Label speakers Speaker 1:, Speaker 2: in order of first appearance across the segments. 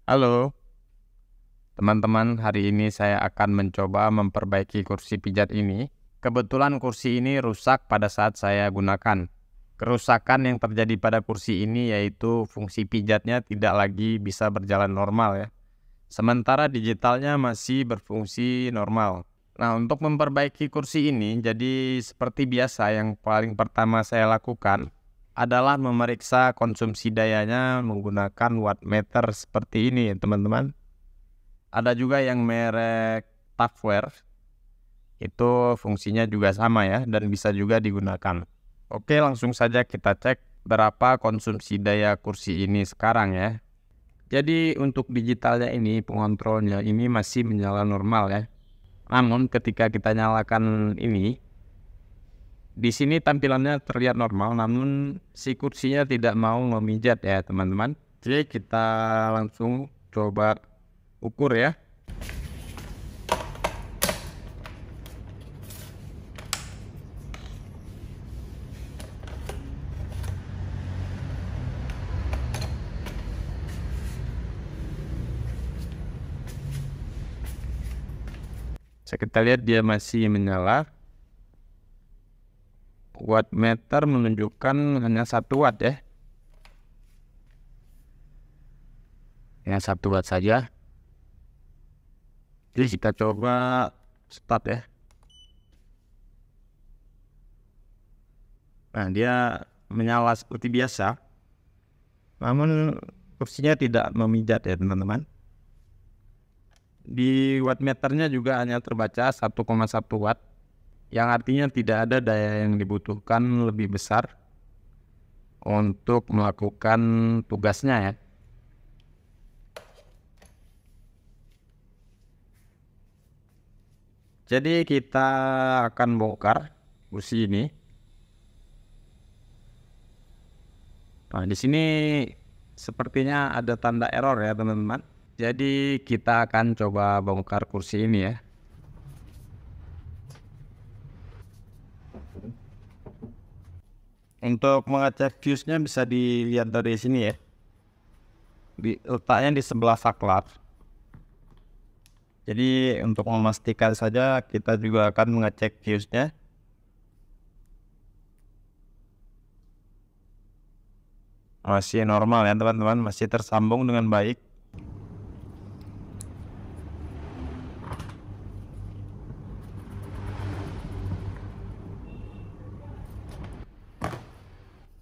Speaker 1: Halo, teman-teman. Hari ini saya akan mencoba memperbaiki kursi pijat ini. Kebetulan kursi ini rusak pada saat saya gunakan. Kerusakan yang terjadi pada kursi ini yaitu fungsi pijatnya tidak lagi bisa berjalan normal ya. Sementara digitalnya masih berfungsi normal. Nah, untuk memperbaiki kursi ini, jadi seperti biasa yang paling pertama saya lakukan adalah memeriksa konsumsi dayanya menggunakan wattmeter seperti ini ya teman-teman. Ada juga yang merek Tupperware, itu fungsinya juga sama ya dan bisa juga digunakan. Oke, langsung saja kita cek berapa konsumsi daya kursi ini sekarang ya. Jadi untuk digitalnya ini, pengontrolnya ini masih menyala normal ya. Namun ketika kita nyalakan ini, di sini tampilannya terlihat normal, namun si kursinya tidak mau memijat ya teman-teman. Jadi kita langsung coba ukur ya. Kita lihat dia masih menyala. Wattmeter menunjukkan hanya 1 watt ya. Ya 1 watt saja. Jadi kita coba start ya. Nah, dia menyala seperti biasa. Namun kursinya tidak memijat ya teman-teman. Di wattmeternya juga hanya terbaca 1,1 watt, yang artinya tidak ada daya yang dibutuhkan lebih besar untuk melakukan tugasnya ya. Jadi kita akan bongkar kursi ini. Nah, di sini sepertinya ada tanda error ya teman-teman. Jadi kita akan coba bongkar kursi ini ya. Untuk mengecek fuse-nya bisa dilihat dari sini ya. Letaknya di sebelah saklar. Jadi untuk memastikan saja kita juga akan mengecek fuse-nya. Masih normal ya teman-teman, masih tersambung dengan baik.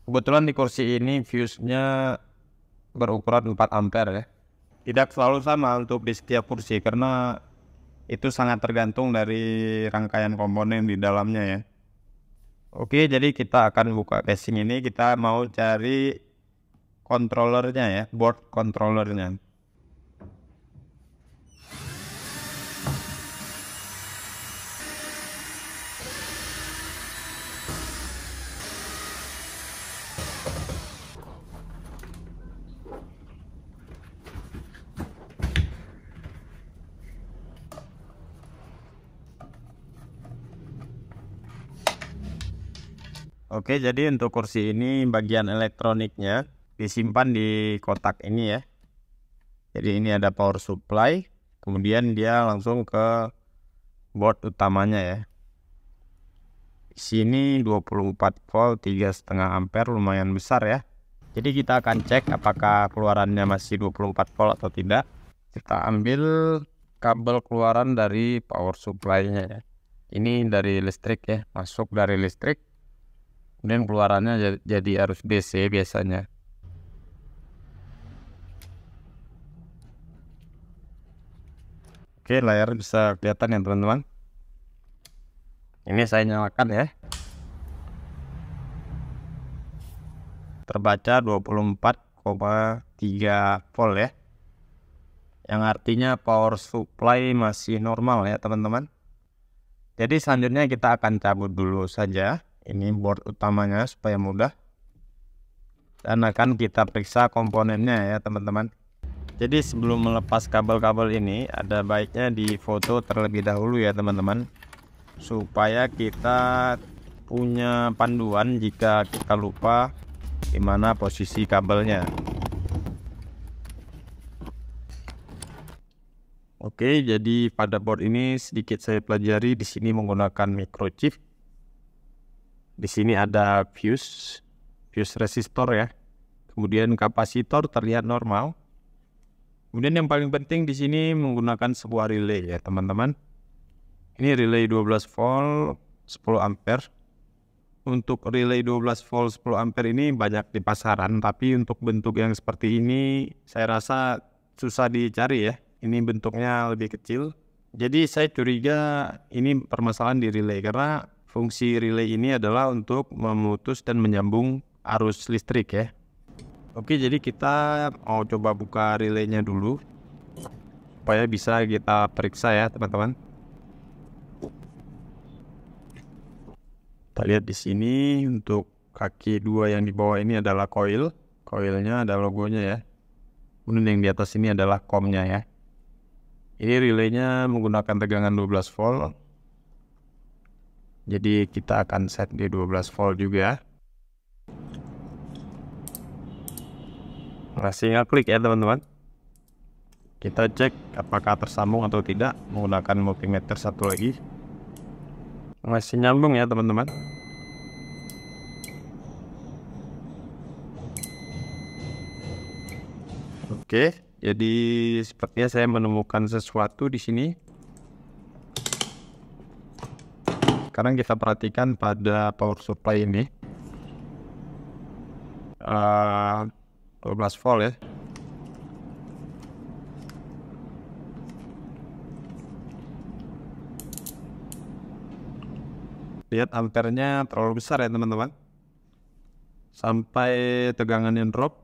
Speaker 1: Kebetulan di kursi ini fuse-nya berukuran 4 ampere ya. Tidak selalu sama untuk di setiap kursi karena itu sangat tergantung dari rangkaian komponen di dalamnya ya. Oke, jadi kita akan buka casing ini, kita mau cari controllernya ya, board controllernya. Oke, jadi untuk kursi ini bagian elektroniknya disimpan di kotak ini ya. Jadi ini ada power supply, kemudian dia langsung ke board utamanya ya. Di sini 24 volt 3,5 ampere, lumayan besar ya. Jadi kita akan cek apakah keluarannya masih 24 volt atau tidak. Kita ambil kabel keluaran dari power supply-nya ya. Ini dari listrik ya, masuk dari listrik. Kemudian keluarannya jadi arus DC biasanya. Oke, layar bisa kelihatan ya teman-teman. Ini saya nyalakan ya. Terbaca 24,3 volt ya. Yang artinya power supply masih normal ya teman-teman. Jadi selanjutnya kita akan cabut dulu saja ini board utamanya supaya mudah. Dan akan kita periksa komponennya ya teman-teman. Jadi sebelum melepas kabel-kabel ini ada baiknya difoto terlebih dahulu ya teman-teman, supaya kita punya panduan jika kita lupa di mana posisi kabelnya. Oke, jadi pada board ini sedikit saya pelajari. Di sini menggunakan microchip. Di sini ada fuse resistor ya. Kemudian kapasitor terlihat normal. Kemudian yang paling penting di sini menggunakan sebuah relay ya teman-teman. Ini relay 12 volt 10 ampere. Untuk relay 12 volt 10 ampere ini banyak di pasaran, tapi untuk bentuk yang seperti ini saya rasa susah dicari ya. Ini bentuknya lebih kecil. Jadi saya curiga ini permasalahan di relay, karena fungsi relay ini adalah untuk memutus dan menyambung arus listrik ya. Oke, jadi kita mau coba buka relaynya dulu supaya bisa kita periksa ya teman-teman. Kita lihat di sini untuk kaki dua yang di bawah ini adalah koilnya ada logonya ya. Kemudian yang di atas ini adalah komnya ya. Ini relaynya menggunakan tegangan 12 volt. Jadi kita akan set di 12 volt juga. Masih ngeklik ya teman-teman. Kita cek apakah tersambung atau tidak menggunakan multimeter satu lagi. Masih nyambung ya teman-teman. Oke, jadi sepertinya saya menemukan sesuatu di sini. Sekarang kita perhatikan pada power supply ini. 12 volt ya. Lihat ampernya terlalu besar ya teman-teman. Sampai tegangannya drop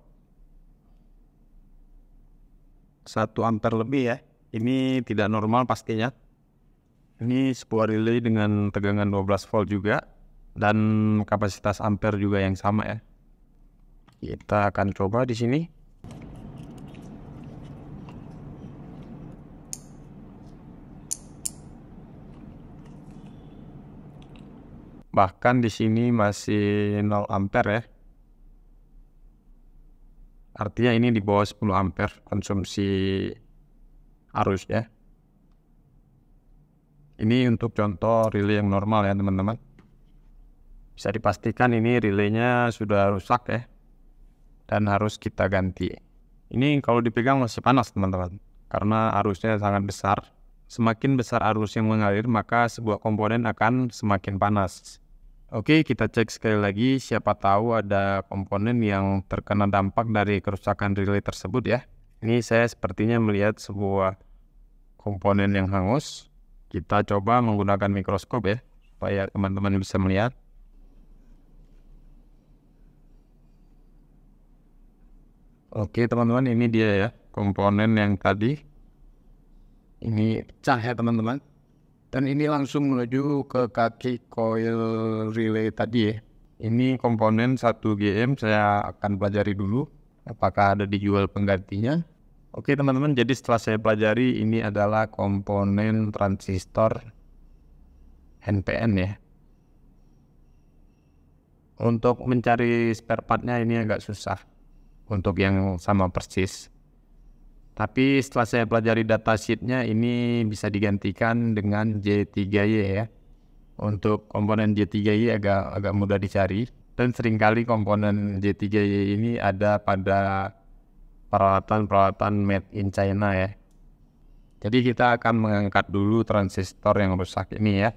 Speaker 1: 1 ampere lebih ya. Ini tidak normal pastinya. Ini sebuah relay dengan tegangan 12 volt juga, dan kapasitas ampere juga yang sama ya. Kita akan coba di sini. Bahkan di sini masih 0 ampere ya. Artinya ini di bawah 10 ampere konsumsi arus ya. Ini untuk contoh relay yang normal ya teman-teman. Bisa dipastikan ini relaynya sudah rusak ya, dan harus kita ganti. Ini kalau dipegang masih panas teman-teman, karena arusnya sangat besar. Semakin besar arus yang mengalir, maka sebuah komponen akan semakin panas. Oke, kita cek sekali lagi, siapa tahu ada komponen yang terkena dampak dari kerusakan relay tersebut ya. Ini saya sepertinya melihat sebuah komponen yang hangus. Kita coba menggunakan mikroskop ya, supaya teman-teman bisa melihat. Oke teman-teman, ini dia ya komponen yang tadi. Ini pecah ya teman-teman. Dan ini langsung menuju ke kaki coil relay tadi ya. Ini komponen 1GM, saya akan pelajari dulu apakah ada dijual penggantinya. Oke teman-teman, jadi setelah saya pelajari, ini adalah komponen transistor NPN ya. Untuk mencari spare partnya ini agak susah untuk yang sama persis. Tapi setelah saya pelajari datasheetnya, ini bisa digantikan dengan J3Y ya. Untuk komponen J3Y agak mudah dicari, dan seringkali komponen J3Y ini ada pada peralatan-peralatan made in China ya. Jadi kita akan mengangkat dulu transistor yang rusak ini ya.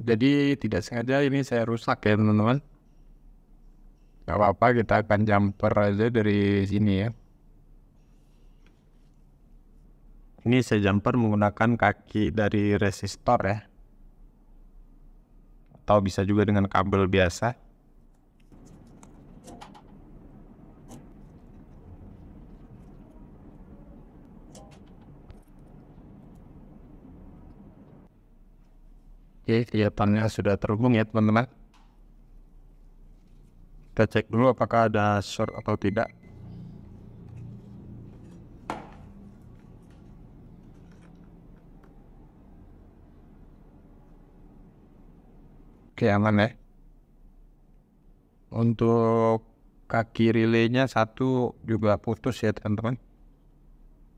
Speaker 1: Jadi tidak sengaja ini saya rusak ya teman-teman. Gak apa-apa, kita akan jumper aja dari sini ya. Ini saya jumper menggunakan kaki dari resistor ya, atau bisa juga dengan kabel biasa. Oke, kelihatannya sudah terhubung ya teman-teman. Kita cek dulu apakah ada short atau tidak. Oke, aman ya. Untuk kaki relaynya satu juga putus ya teman-teman.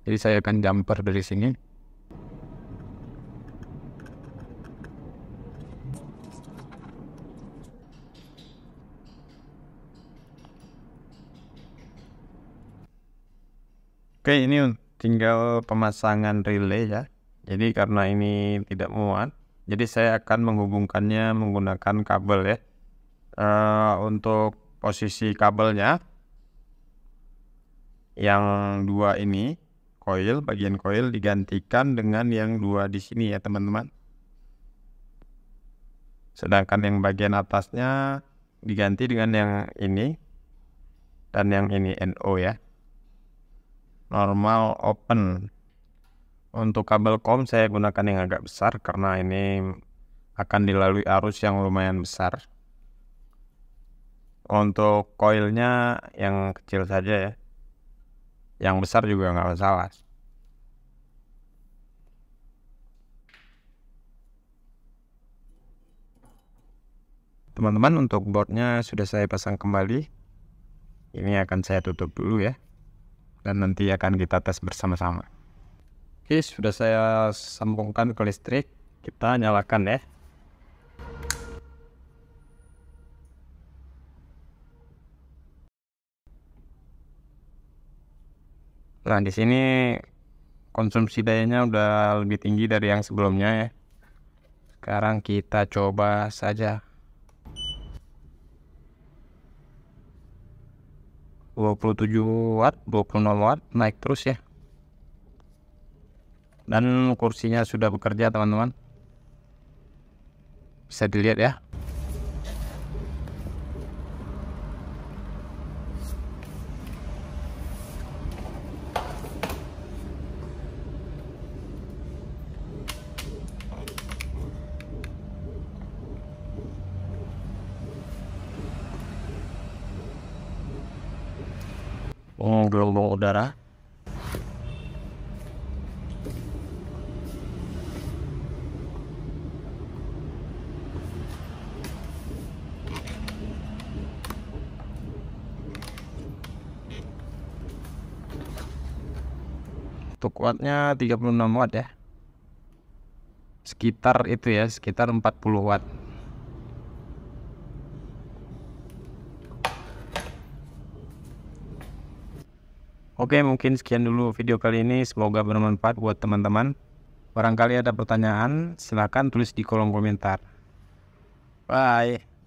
Speaker 1: Jadi saya akan jumper dari sini. Oke, ini tinggal pemasangan relay ya. Jadi karena ini tidak muat, jadi saya akan menghubungkannya menggunakan kabel ya. Untuk posisi kabelnya, yang dua ini bagian coil digantikan dengan yang dua di sini ya teman-teman. Sedangkan yang bagian atasnya diganti dengan yang ini dan yang ini NO ya. Normal open. Untuk kabel COM saya gunakan yang agak besar karena ini akan dilalui arus yang lumayan besar. Untuk coilnya yang kecil saja ya, yang besar juga nggak masalah. Teman-teman, untuk boardnya sudah saya pasang kembali. Ini akan saya tutup dulu ya, dan nanti akan kita tes bersama-sama. Oke, sudah saya sambungkan ke listrik. Kita nyalakan ya. Nah, di sini konsumsi dayanya udah lebih tinggi dari yang sebelumnya ya. Sekarang kita coba saja. 27 watt, 26 watt, naik terus ya. Dan kursinya sudah bekerja teman-teman. Bisa dilihat ya. Gelombang udara. Untuk wattnya 36 watt ya. Sekitar itu ya, sekitar 40 watt. Oke, mungkin sekian dulu video kali ini. Semoga bermanfaat buat teman-teman. Barangkali ada pertanyaan, silakan tulis di kolom komentar. Bye.